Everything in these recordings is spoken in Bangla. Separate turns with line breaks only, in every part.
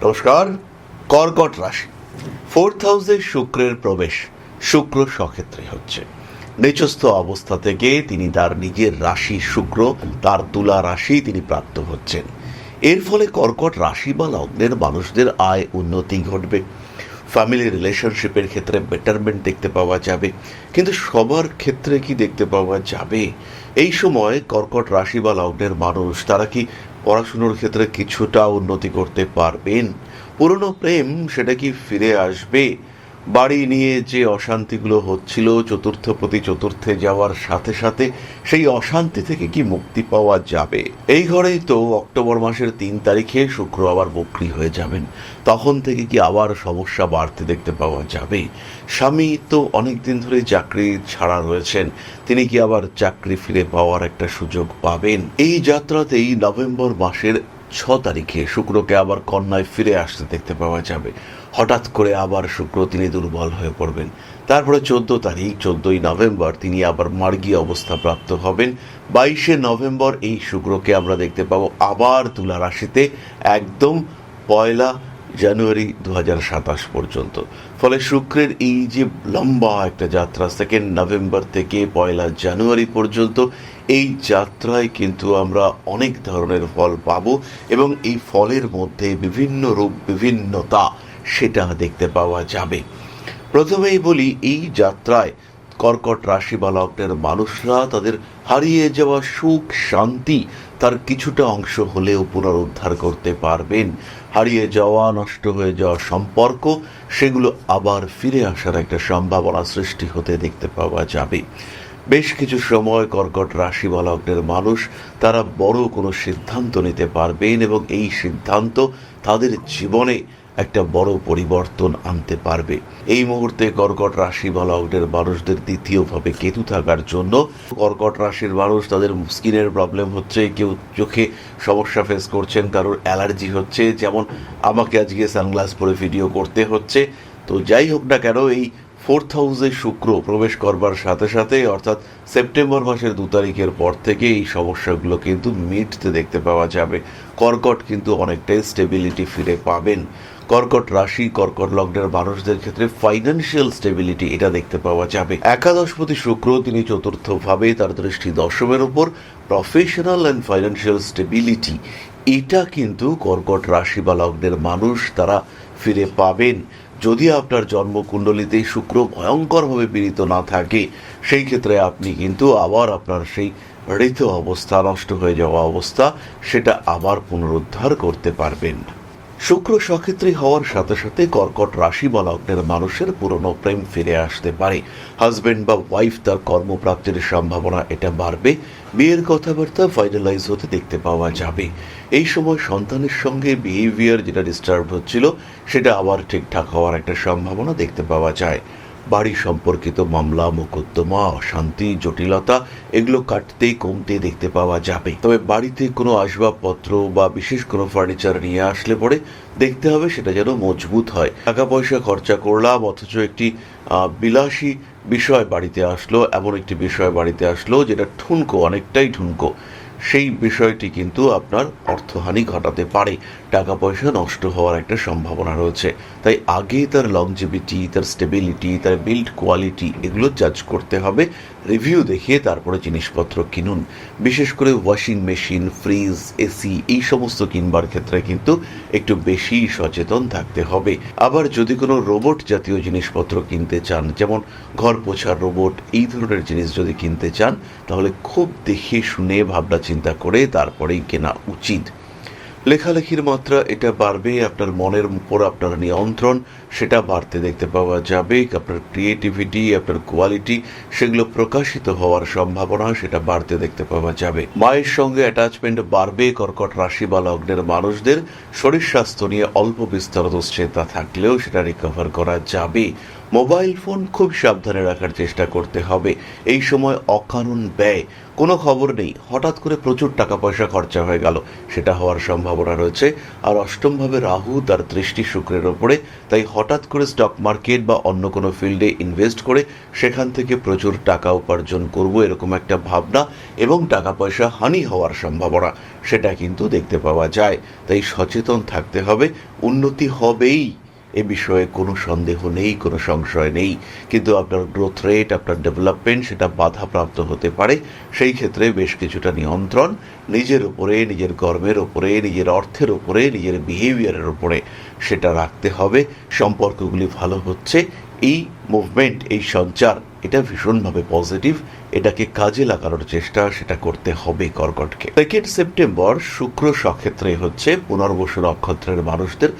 নমস্কার। কর্কট রাশি, ফোর্থ হাউসে শুক্রের প্রবেশ। শুক্র সক্ষেত্রে হচ্ছে, নিচস্থ অবস্থা থেকে তিনি তার নিজের রাশি শুক্র, তার তুলা রাশি তিনি প্রাপ্ত হচ্ছেন। এর ফলে কর্কট রাশি বা লগ্নের মানুষদের আয় উন্নতি ঘটবে, ফ্যামিলি রিলেশনশিপের ক্ষেত্রে বেটারমেন্ট দেখতে পাওয়া যাবে। কিন্তু সবার ক্ষেত্রে কি দেখতে পাওয়া যাবে? এই সময় কর্কট রাশি বা লগ্নের মানুষ তারা কি পড়াশুনোর ক্ষেত্রে কিছুটা উন্নতি করতে পারবেন? পুরনো প্রেম সেটা কি ফিরে আসবে? বাড়ি নিয়ে যে অশান্তিগুলো হচ্ছিল, চতুর্থ প্রতি চতুর্থে যাওয়ার সাথে সাথে সেই অশান্তি থেকে কি মুক্তি পাওয়া যাবে? এই ঘরেই তো অক্টোবর মাসের 3 তারিখে শুক্র আবার বক্রী হয়ে যাবেন। তখন থেকে কি আবার সমস্যা বাড়তে দেখতে পাওয়া যাবে? স্বামী তো অনেকদিন ধরে চাকরি ছাড়া রয়েছেন, তিনি কি আবার চাকরি ফিরে পাওয়ার একটা সুযোগ পাবেন? এই যাত্রাতেই নভেম্বর মাসের 6 তারিখে শুক্রকে আবার কন্যায় ফিরে আসতে দেখতে পাওয়া যাবে। হঠাৎ করে আবার শুক্র তিনি দুর্বল হয়ে পড়বেন। তারপরে 14 তারিখ, 14ই নভেম্বর তিনি আবার মার্গী অবস্থা প্রাপ্ত হবেন। 22শে নভেম্বর এই শুক্রকে আমরা দেখতে পাবো আবার তুলা রাশিতে, একদম 1 জানুয়ারি 2027 পর্যন্ত। ফলে শুক্রের এই যে লম্বা একটা যাত্রা, 2 নভেম্বর থেকে 1 জানুয়ারি পর্যন্ত, এই যাত্রায় কিন্তু আমরা অনেক ধরনের ফল পাবো এবং এই ফলের মধ্যে বিভিন্ন রূপ বিভিন্নতা সেটা দেখতে পাওয়া যাবে। প্রথমেই বলি, এই যাত্রায় কর্কট রাশি বা লগ্নের মানুষরা তাদের হারিয়ে যাওয়া সুখ শান্তি তার কিছুটা অংশ হলেও পুনরুদ্ধার করতে পারবেন। হারিয়ে যাওয়া, নষ্ট হয়ে যাওয়া সম্পর্ক সেগুলো আবার ফিরে আসার একটা সম্ভাবনা সৃষ্টি হতে দেখতে পাওয়া যাবে। বেশ কিছু সময় কর্কট রাশি বা লগ্নের মানুষ তারা বড় কোনো সিদ্ধান্ত নিতে পারবেন এবং এই সিদ্ধান্ত তাদের জীবনে একটা বড় পরিবর্তন আনতে পারবে। এই মুহূর্তে কর্কট রাশি বা লগ্নের মানুষদের দ্বিতীয়ভাবে কেতু থাকার জন্য কর্কট রাশির মানুষ তাদের স্কিনের প্রবলেম হচ্ছে, কেউ চোখে সমস্যা ফেস করছেন, কারোর অ্যালার্জি হচ্ছে, যেমন আমাকে আজকে সানগ্লাস পরে ভিডিও করতে হচ্ছে। তো যাই হোক না কেন, এই ফোর্থ হাউসে শুক্র প্রবেশ করবার সাথে সাথে অর্থাৎ সেপ্টেম্বর মাসের 2 তারিখের পর থেকে এই সমস্যাগুলো কিন্তু মিটতে দেখতে পাওয়া যাবে। কর্কট কিন্তু অনেকটাই স্টেবিলিটি ফিরে পাবেন। কর্কট রাশি, কর্কট লগ্নের মানুষদের ক্ষেত্রে ফাইন্যান্সিয়াল স্টেবিলিটি এটা দেখতে পাওয়া যাবে। একাদশপতি শুক্র তিনি চতুর্থভাবে, তার দৃষ্টি দশমের উপর। প্রফেশনাল অ্যান্ড ফাইন্যান্সিয়াল স্টেবিলিটি এটা কিন্তু কর্কট রাশি বা লগ্নের মানুষ তারা ফিরে পাবেন। যদি আপনার জন্মকুণ্ডলিতে শুক্র ভয়ঙ্করভাবে পীড়িত না থাকে, সেই ক্ষেত্রে আপনি কিন্তু আবার আপনার সেই ঋত অবস্থা, নষ্ট হয়ে যাওয়া অবস্থা সেটা আবার পুনরুদ্ধার করতে পারবেন। শুক্র সক্ষেত্রী হওয়ার সাথে সাথে কর্কট রাশি বা লগ্নের মানুষের পুরনো প্রেম ফিরে আসতে পারে। হাজবেন্ড বা ওয়াইফ তার কর্মপ্রাপ্তির সম্ভাবনা এটা বাড়বে। বিয়ের কথাবার্তা ফাইনালাইজ হতে দেখতে পাওয়া যাবে। এই সময় সন্তানের সঙ্গে বিহেভিয়ার যেটা ডিস্টার্ব হচ্ছিল সেটা আবার ঠিকঠাক হওয়ার একটা সম্ভাবনা দেখতে পাওয়া যায়। বাড়ি সম্পর্কিত মামলা মোকদ্দমা, অশান্তি, জটিলতা এগুলো কাটতে কমতে দেখতে পাওয়া যাবে। তবে বাড়িতে কোনো আসবাবপত্র বা বিশেষ কোনো ফার্নিচার নিয়ে আসলে পরে দেখতে হবে সেটা যেন মজবুত হয়। টাকা পয়সা খরচা করলাম অথচ একটি বিলাসী বিষয় বাড়িতে আসলো, এমন একটি বিষয় বাড়িতে আসলো যেটা ঠুনকো, অনেকটাই ঠুনকো, সেই বিষয়টি কিন্তু আপনার অর্থহানি ঘটাতে পারে। টাকা পয়সা নষ্ট হওয়ার একটা সম্ভাবনা রয়েছে। তাই আগে তার লংজিভিটি, তার স্টেবিলিটি, তার বিল্ড কোয়ালিটি এগুলো জাজ করতে হবে। রিভিউ দেখিয়ে তারপরে জিনিসপত্র কিনুন। বিশেষ করে ওয়াশিং মেশিন, ফ্রিজ, এসি এই সমস্ত কিনবার ক্ষেত্রে কিন্তু একটু বেশি সচেতন থাকতে হবে। আবার যদি কোনো রোবট জাতীয় জিনিসপত্র কিনতে চান, যেমন ঘর পোছার রোবট, এই ধরনের জিনিস যদি কিনতে চান, তাহলে খুব দেখে শুনে ভাবনা চিন্তা করে তারপরেই কেনা উচিত। লেখালেখির মাত্রা এটা বাড়বে, আপনার মনের উপর আপনার নিয়ন্ত্রণ সেটা বাড়তে দেখতে পাওয়া যাবে। আপনার ক্রিয়েটিভিটি, আপনার কোয়ালিটি সেগুলো প্রকাশিত হওয়ার সম্ভাবনা সেটা বাড়তে দেখতে পাওয়া যাবে। মায়ের সঙ্গে অ্যাটাচমেন্ট বাড়বে। কর্কট রাশি বা লগ্নের মানুষদের শরীর স্বাস্থ্য নিয়ে অল্প বিস্তর দুশ্চিন্তা থাকলেও সেটা রিকভার করা যাবে। মোবাইল ফোন খুব সাবধানে রাখার চেষ্টা করতে হবে। এই সময় অকারণ ব্যয়, কোনো খবর নেই, হঠাৎ করে প্রচুর টাকা পয়সা খরচা হয়ে গেল, সেটা হওয়ার সম্ভাবনা রয়েছে। আর অষ্টমভাবে রাহু, তার দৃষ্টি শুক্রের ওপরে, তাই হঠাৎ করে স্টক মার্কেট বা অন্য কোনো ফিল্ডে ইনভেস্ট করে সেখান থেকে প্রচুর টাকা উপার্জন করব এরকম একটা ভাবনা এবং টাকা পয়সা হানি হওয়ার সম্ভাবনা সেটা কিন্তু দেখতে পাওয়া যায়। তাই সচেতন থাকতে হবে। উন্নতি হবেই, এ বিষয়ে কোনো সন্দেহ নেই, কোনো সংশয় নেই, কিন্তু আপনার গ্রোথ রেট, আপনার ডেভেলপমেন্ট সেটা বাধাপ্রাপ্ত হতে পারে। সেই ক্ষেত্রে বেশ কিছুটা নিয়ন্ত্রণ নিজের উপরে, নিজের কর্মের ওপরে, নিজের অর্থের ওপরে, নিজের বিহেভিয়ারের ওপরে সেটা রাখতে হবে। সম্পর্কগুলি ভালো হচ্ছে, এই মুভমেন্ট, এই সঞ্চার এটা ভীষণভাবে পজিটিভ। এটাকে কাজে লাগানোর চেষ্টা সেটা করতে হবে কর্কটকে। 2 সেপ্টেম্বর শুক্র সক্ষেত্রে হচ্ছে পুনর্বসু নক্ষত্রের মানুষদের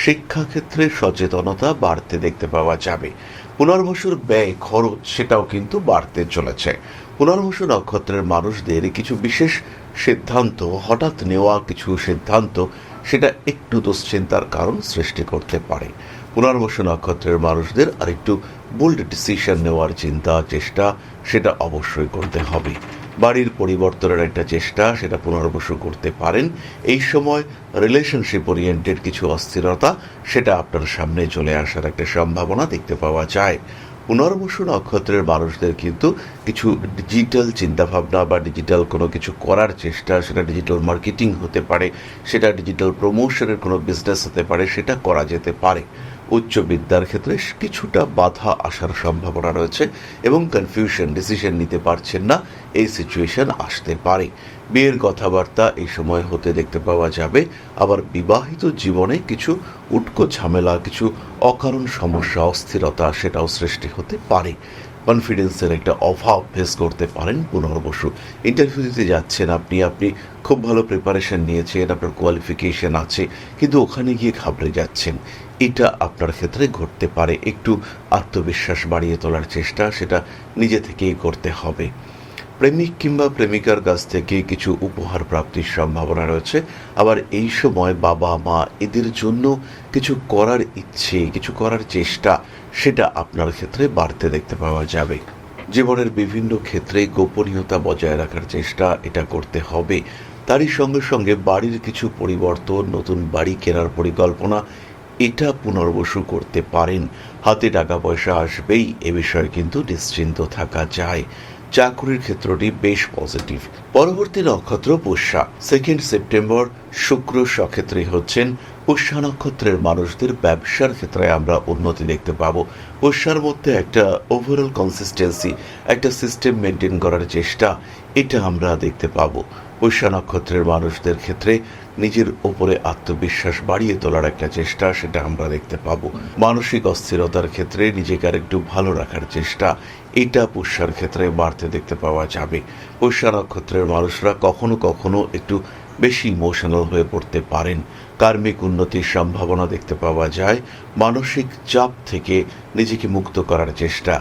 শিক্ষাক্ষেত্রে সচেতনতা বাড়তে দেখতে পাওয়া যাবে। পুনর্বসুর ব্যয় খরচ সেটাও কিন্তু বাড়তে চলেছে। পুনর্বসু নক্ষত্রের মানুষদের কিছু বিশেষ সিদ্ধান্ত, হঠাৎ নেওয়া কিছু সিদ্ধান্ত সেটা একটু দুশ্চিন্তার কারণ সৃষ্টি করতে পারে। পুনর্বসু নক্ষত্রের মানুষদের আরেকটু বোল্ড ডিসিশন নেওয়ার চিন্তা, চেষ্টা সেটা অবশ্যই করতে হবে। বাড়ির পরিবর্তনের একটা চেষ্টা সেটা পুনর্বসু করতে পারেন। এই সময় রিলেশনশিপ ওরিয়েন্টেড কিছু অস্থিরতা সেটা আপনার সামনে চলে আসার একটা সম্ভাবনা দেখতে পাওয়া যায়। পুনর্বসু নক্ষত্রের মানুষদের কিন্তু কিছু ডিজিটাল চিন্তাভাবনা বা ডিজিটাল কোনো কিছু করার চেষ্টা, সেটা ডিজিটাল মার্কেটিং হতে পারে, সেটা ডিজিটাল প্রমোশনের কোনো বিজনেস হতে পারে, সেটা করা যেতে পারে। উচ্চ বিদ্যার ক্ষেত্রে কিছুটা বাধা আসার সম্ভাবনা রয়েছে এবং কনফিউশন, ডিসিশন নিতে পারছেন না, এই সিচুয়েশন আসতে পারে। বিয়ের কথাবার্তা এই সময় হতে দেখতে পাওয়া যাবে। আবার বিবাহিত জীবনে কিছু উটকো ঝামেলা, কিছু অকারণ সমস্যা, অস্থিরতা সেটাও সৃষ্টি হতে পারে। কনফিডেন্সের একটা অভাব ফেস করতে পারেন পুনর্বসু। ইন্টারভিউ দিতে যাচ্ছেন আপনি খুব ভালো প্রিপারেশন নিয়েছেন, আপনার কোয়ালিফিকেশন আছে, কিন্তু ওখানে গিয়ে ঘাবড়ে যাচ্ছেন, এটা আপনার ক্ষেত্রে ঘটতে পারে। একটু আত্মবিশ্বাস বাড়িয়ে তোলার চেষ্টা সেটা নিজে থেকেই করতে হবে। প্রেমিক কিংবা প্রেমিকার কাছ থেকে কিছু উপহার প্রাপ্তির সম্ভাবনা রয়েছে। আবার এই সময় বাবা মা এদের জন্য কিছু করার ইচ্ছে, কিছু করার চেষ্টা সেটা আপনার ক্ষেত্রে বাড়তে দেখতে পাওয়া যাবে। জীবনের বিভিন্ন ক্ষেত্রে গোপনীয়তা বজায় রাখার চেষ্টা এটা করতে হবে। তারই সঙ্গে সঙ্গে বাড়ির কিছু পরিবর্তন, নতুন বাড়ি কেনার পরিকল্পনা এটা পুনর্বসু করতে পারেন। হাতে টাকা পয়সা আসবেই, এ বিষয়ে কিন্তু নিশ্চিন্ত থাকা যায়। চাকরির ক্ষেত্রটি বেশ পজিটিভ। পরবর্তী নক্ষত্র পুষ্যা। 2 সেপ্টেম্বর শুক্র সক্ষেত্রে হচ্ছেন। পুষ্যা নক্ষত্রের মানুষদের ব্যবসার ক্ষেত্রে আমরা উন্নতি দেখতে পাবো। পুষ্যার মধ্যে একটা ওভারঅল কনসিস্টেন্সি, একটা সিস্টেম মেনটেন করার চেষ্টা এটা আমরা দেখতে পাবো। পুষ্যা নক্ষত্রের মানুষদের ক্ষেত্রে নিজের ওপরে আত্মবিশ্বাস বাড়িয়ে তোলার একটা চেষ্টা সেটা আমরা দেখতে পাবো। মানসিক অস্থিরতার ক্ষেত্রে নিজেকে আর একটু ভালো রাখার চেষ্টা এটা পুষ্যার ক্ষেত্রে বাড়তে দেখতে পাওয়া যাবে। পুষ্যা নক্ষত্রের মানুষরা কখনো কখনো একটু বেশি ইমোশনাল হয়ে পড়তে পারেন। কার্মিক উন্নতির সম্ভাবনা দেখতে পাওয়া যায়। মানসিক চাপ থেকে নিজেকে মুক্ত করার চেষ্টা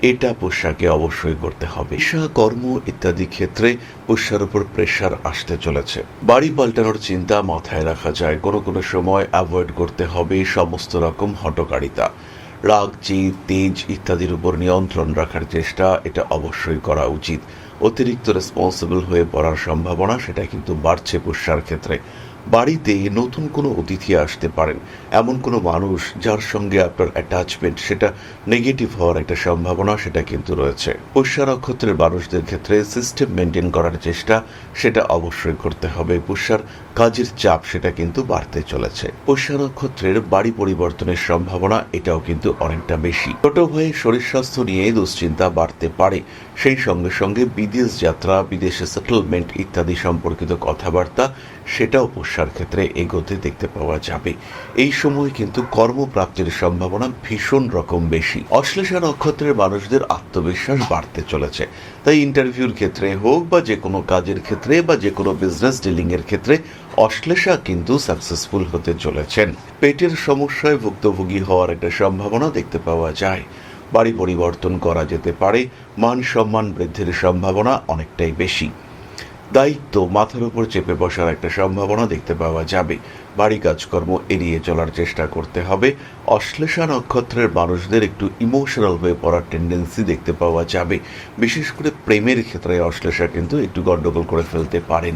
এটা পুষ্যাকে অবশ্যই করতে হবে। পেশা, কর্ম ইত্যাদি ক্ষেত্রে পুষ্যার উপর প্রেশার আসতে চলেছে। বাড়ি পাল্টানোর চিন্তা মাথায় রাখা যায়। কোনো কোনো সময় অ্যাভয়েড করতে হবে সমস্ত রকম হঠকারিতা। রাগ, জিদ, তেজ ইত্যাদির উপর নিয়ন্ত্রণ রাখার চেষ্টা এটা অবশ্যই করা উচিত। অতিরিক্ত রেসপন্সিবল হয়ে পড়ার সম্ভাবনা সেটা কিন্তু বাড়ছে পুষ্যার ক্ষেত্রে। বাড়িতে নতুন কোনো অতিথি আসতে পারেন, এমন কোনো মানুষ যার সঙ্গে আপনার অ্যাটাচমেন্ট সেটা নেগেটিভ হওয়ার একটা সম্ভাবনা সেটা কিন্তু রয়েছে। পুষ্যা নক্ষত্রের মানুষদের ক্ষেত্রে সিস্টেম মেনটেন করার চেষ্টা সেটা অবশ্যই করতে হবে। পুষ্যার কাজের চাপ সেটা কিন্তু বাড়তে চলেছে। পুষ্যা নক্ষত্রের বাড়ি পরিবর্তনের সম্ভাবনা এটাও কিন্তু অনেকটা বেশি। ছোট ভাইয়ের শরীর স্বাস্থ্য নিয়ে দুশ্চিন্তা বাড়তে পারে। সেই সঙ্গে সঙ্গে বিদেশ যাত্রা, বিদেশে সেটেলমেন্ট ইত্যাদি সম্পর্কিত কথাবার্তা সেটাও পুষ্যার ক্ষেত্রে এগোতে দেখতে পাওয়া যাবে। এই সময় কিন্তু কর্মপ্রাপ্তির সম্ভাবনা ভীষণ রকম বেশি। অশ্লেষা নক্ষত্রের মানুষদের আত্মবিশ্বাস বাড়তে চলেছে। তাই ইন্টারভিউর ক্ষেত্রে হোক বা যে কোনো কাজের ক্ষেত্রে বা যে কোনো বিজনেস ডিলিং এর ক্ষেত্রে অশ্লেষা কিন্তু সাকসেসফুল হতে চলেছেন। পেটের সমস্যায় ভুক্তভোগী হওয়ার একটা সম্ভাবনা দেখতে পাওয়া যায়। বাড়ি পরিবর্তন করা যেতে পারে। মান সম্মান বৃদ্ধির সম্ভাবনা অনেকটাই বেশি। দায়িত্ব মাথার উপর চেপে বসার একটা সম্ভাবনা দেখতে পাওয়া যাবে। বাড়ি কাজকর্ম এড়িয়ে চলার চেষ্টা করতে হবে। অশ্লেষা নক্ষত্রের মানুষদের একটু ইমোশনাল হয়ে পড়ার টেন্ডেন্সি দেখতে পাওয়া যাবে। বিশেষ করে প্রেমের ক্ষেত্রে অশ্লেষা কিন্তু একটু গণ্ডগোল করে ফেলতে পারেন।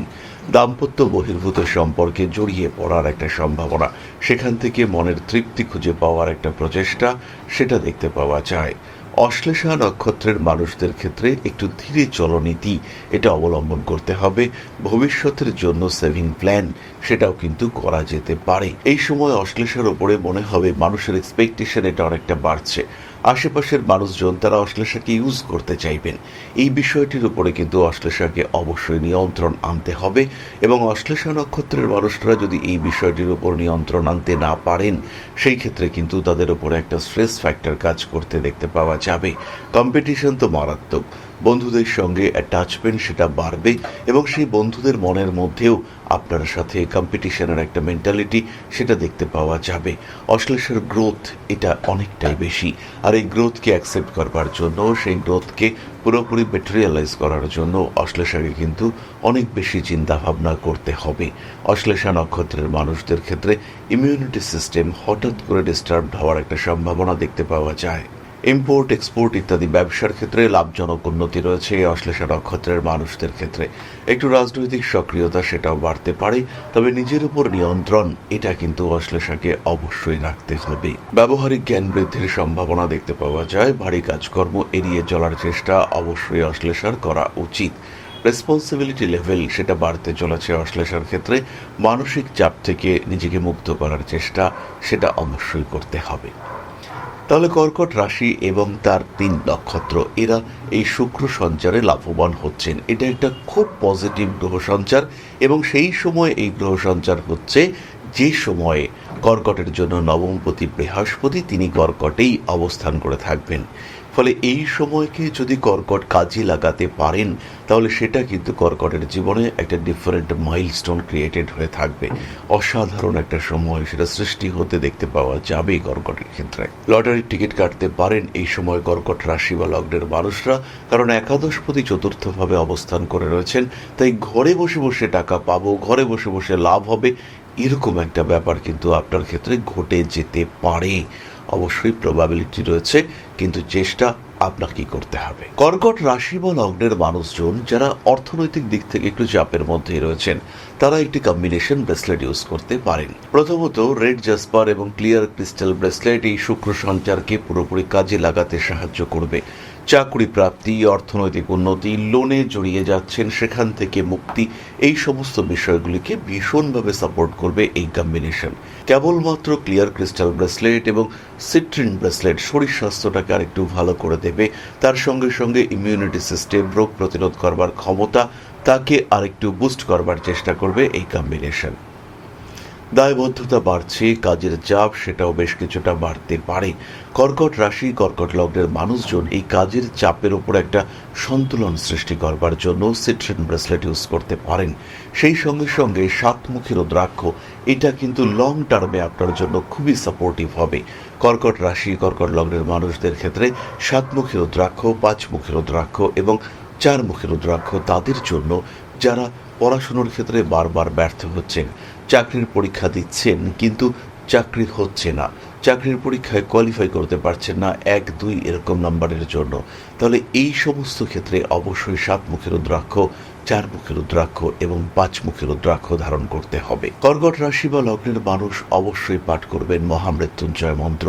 দাম্পত্য বহির্ভূত সম্পর্কে জড়িয়ে পড়ার একটা সম্ভাবনা, সেখান থেকে মনের তৃপ্তি খুঁজে পাওয়ার একটা প্রচেষ্টা, সেটা দেখতে পাওয়া যায়। অশ্লেষা নক্ষত্রের মানুষদের ক্ষেত্রে একটু ধীরে চলনীতি এটা অবলম্বন করতে হবে। ভবিষ্যতের জন্য সেভিং প্ল্যান সেটাও কিন্তু করা যেতে পারে। এই সময় অশ্লেষার ওপরে মনে হবে মানুষের এক্সপেকটেশন এটা অনেকটা বাড়ছে। আশেপাশের মানুষজন তারা অশ্লেষাকে ইউজ করতে চাইবেন। এই বিষয়টির উপরে কিন্তু অশ্লেষাকে অবশ্যই নিয়ন্ত্রণ আনতে হবে, এবং অশ্লেষা নক্ষত্রের মানুষরা যদি এই বিষয়টির উপর নিয়ন্ত্রণ আনতে না পারেন, সেই ক্ষেত্রে কিন্তু তাদের উপরে একটা স্ট্রেস ফ্যাক্টর কাজ করতে দেখতে পাওয়া যাবে। কম্পিটিশন তো মারাত্মক, বন্ধুদের সঙ্গে অ্যাটাচমেন্ট সেটা বাড়বে, এবং সেই বন্ধুদের মনের মধ্যেও আপনার সাথে কম্পিটিশনের একটা মেন্টালিটি সেটা দেখতে পাওয়া যাবে। অশ্লেষার গ্রোথ এটা অনেকটাই বেশি, আর এই গ্রোথকে অ্যাকসেপ্ট করবার জন্য, সেই গ্রোথকে পুরোপুরি ম্যাটেরিয়ালাইজ করার জন্য অশ্লেষাকে কিন্তু অনেক বেশি চিন্তাভাবনা করতে হবে। অশ্লেষা নক্ষত্রের মানুষদের ক্ষেত্রে ইমিউনিটি সিস্টেম হঠাৎ করে ডিস্টার্বড হওয়ার একটা সম্ভাবনা দেখতে পাওয়া যায়। ইম্পোর্ট এক্সপোর্ট ইত্যাদি ব্যবসার ক্ষেত্রে লাভজনক উন্নতি রয়েছে অশ্লেষা নক্ষত্রের মানুষদের ক্ষেত্রে। একটু রাজনৈতিক সক্রিয়তা সেটাও বাড়তে পারে, তবে নিজের উপর নিয়ন্ত্রণ এটা কিন্তু অশ্লেষাকে অবশ্যই রাখতে হবে। ব্যবহারিক জ্ঞান বৃদ্ধির সম্ভাবনা দেখতে পাওয়া যায়। ভারী কাজকর্ম এড়িয়ে চলার চেষ্টা অবশ্যই অশ্লেষার করা উচিত। রেসপন্সিবিলিটি লেভেল সেটা বাড়তে চলেছে অশ্লেষার ক্ষেত্রে। মানসিক চাপ থেকে নিজেকে মুক্ত করার চেষ্টা সেটা অবশ্যই করতে হবে। তাহলে কর্কট রাশি এবং তার 3 নক্ষত্র এরা এই শুক্র সঞ্চারে লাভবান হচ্ছেন। এটা একটা খুব পজিটিভ গ্রহ সঞ্চার, এবং সেই সময় এই গ্রহ সঞ্চার হচ্ছে যে সময়ে কর্কটের জন্য নবমপতি বৃহস্পতি তিনি কর্কটেই অবস্থান করে থাকবেন। ফলে এই সময়কে যদি কর্কট কাজে লাগাতে পারেন, তাহলে সেটা কিন্তু কর্কটের জীবনে একটা ডিফারেন্ট মাইলস্টোন ক্রিয়েটেড হয়ে থাকবে। অসাধারণ একটা সময় সেটা সৃষ্টি হতে দেখতে পাওয়া যাবে কর্কটের ক্ষেত্রে। লটারির টিকিট কাটতে পারেন এই সময় কর্কট রাশি বা লগ্নের মানুষরা, কারণ একাদশপতি চতুর্থভাবে অবস্থান করে রয়েছেন। তাই ঘরে বসে বসে টাকা পাবো, ঘরে বসে বসে লাভ হবে, এরকম একটা ব্যাপার কিন্তু আপনার ক্ষেত্রে ঘটে যেতে পারে। অবশ্যই প্রবাবিলিটি রয়েছে, কিন্তু চেষ্টা আপনাকেই করতে হবে। কর্কট রাশি বা লগ্নের মানুষজন যারা অর্থনৈতিক দিক থেকে একটু চাপের মধ্যেই রয়েছেন, তারা একটি কম্বিনেশন ব্রেসলেট ইউজ করতে পারেন। প্রথমত রেড জাসপার এবং ক্লিয়ার ক্রিস্টাল ব্রেসলেট এই শুক্র সঞ্চারকে পুরোপুরি কাজে লাগাতে সাহায্য করবে। চাকরি প্রাপ্তি, অর্থনৈতিক উন্নতি, লোনে জড়িয়ে যাচ্ছেন সেখান থেকে মুক্তি, এই সমস্ত বিষয়গুলিকে ভীষণভাবে সাপোর্ট করবে এই কম্বিনেশন। কেবলমাত্র ক্লিয়ার ক্রিস্টাল ব্রেসলেট এবং সিট্রিন ব্রেসলেট শরীর স্বাস্থ্যটাকে আরেকটু ভালো করে দেবে। তার সঙ্গে সঙ্গে ইমিউনিটি সিস্টেম, রোগ প্রতিরোধ করবার ক্ষমতা তাকে আরেকটু বুস্ট করবার চেষ্টা করবে এই কম্বিনেশন। দায়বদ্ধতা বাড়ছে, কাজের চাপ সেটাও বেশ কিছুটা বাড়তে পারে। কর্কট রাশি, কর্কট লগ্নের মানুষজন এই কাজের চাপের উপর একটা সন্তুলন সৃষ্টি করবার জন্য সিট্রিন ব্রেসলেট ইউজ করতে পারেন। সেই সঙ্গে সঙ্গে 7মুখী রুদ্রাক্ষ এটা কিন্তু লং টার্মে আপনার জন্য খুবই সাপোর্টিভ হবে। কর্কট রাশি, কর্কট লগ্নের মানুষদের ক্ষেত্রে 7মুখী রুদ্রাক্ষ, 5মুখী রুদ্রাক্ষ এবং 4মুখী রুদ্রাক্ষ তাদের জন্য যারা পড়াশুনোর ক্ষেত্রে বারবার ব্যর্থ হচ্ছেন, চাকরির পরীক্ষা দিচ্ছেন কিন্তু চাকরি হচ্ছে না, চাকরির পরীক্ষায় কোয়ালিফাই করতে পারছেন না 1, 2 এরকম নাম্বারের জন্য, তাহলে এই সমস্ত ক্ষেত্রে অবশ্যই 7মুখী রুদ্রাক্ষ, 4মুখী রুদ্রাক্ষ এবং 5মুখী রুদ্রাক্ষ ধারণ করতে হবে। কর্কট রাশি বা লগ্নের মানুষ অবশ্যই পাঠ করবেন মহামৃত্যুঞ্জয় মন্ত্র।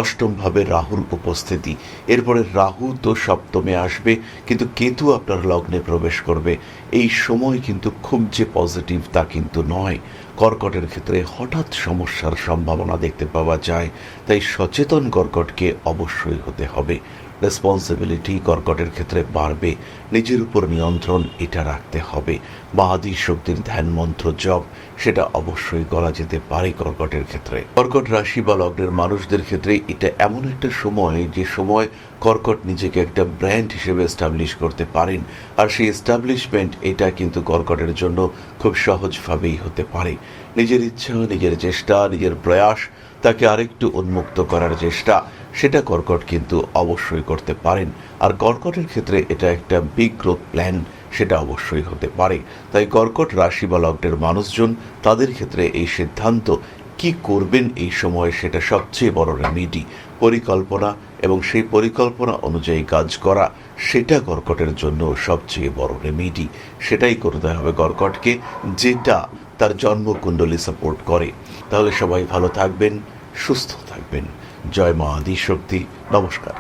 8ম ভাবে রাহুর উপস্থিতি, এরপরে রাহু তো 7মে আসবে, কিন্তু কেতু আপনার লগ্নে প্রবেশ করবে। এই সময় কিন্তু খুব যে পজিটিভ তা কিন্তু নয়। কর্কটের ক্ষেত্রে হঠাৎ সমস্যার সম্ভাবনা দেখতে পাওয়া যায়, তাই সচেতন কর্কটকে অবশ্যই হতে হবে। রেসপন্সিবিলিটি কর্কটের ক্ষেত্রে বাড়বে, নিজের উপর নিয়ন্ত্রণ এটা রাখতে হবে। বা আদি শক্তির ধ্যান মন্ত্র জপ সেটা অবশ্যই করা যেতে পারে কর্কটের ক্ষেত্রে। কর্কট রাশি বা লগ্নের মানুষদের ক্ষেত্রে এটা এমন একটা সময় যে সময় কর্কট নিজেকে একটা ব্র্যান্ড হিসেবে এস্টাবলিশ করতে পারেন, আর সেই এস্টাবলিশমেন্ট এটা কিন্তু কর্কটের জন্য খুব সহজভাবেই হতে পারে। নিজের ইচ্ছা, নিজের চেষ্টা, নিজের প্রয়াস তাকে আরেকটু উন্মুক্ত করার চেষ্টা সেটা কর্কট কিন্তু অবশ্যই করতে পারেন। আর কর্কটের ক্ষেত্রে এটা একটা বিগ গ্রোথ প্ল্যান সেটা অবশ্যই হতে পারে। তাই কর্কট রাশি বা লগ্নের মানুষজন তাদের ক্ষেত্রে এই সিদ্ধান্ত কি করবেন এই সময়ে সেটা সবচেয়ে বড় রেমেডি। পরিকল্পনা এবং সেই পরিকল্পনা অনুযায়ী কাজ করা সেটা কর্কটের জন্য সবচেয়ে বড় রেমেডি। সেটাই করতে হবে কর্কটকে, যেটা তার জন্মকুণ্ডলী সাপোর্ট করে। তাহলে সবাই ভালো থাকবেন, সুস্থ থাকবেন। জয় মা আদিশক্তি। নমস্কার।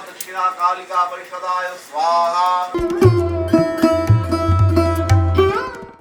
दक्षिणा कालिका परिषदाय स्वाहा।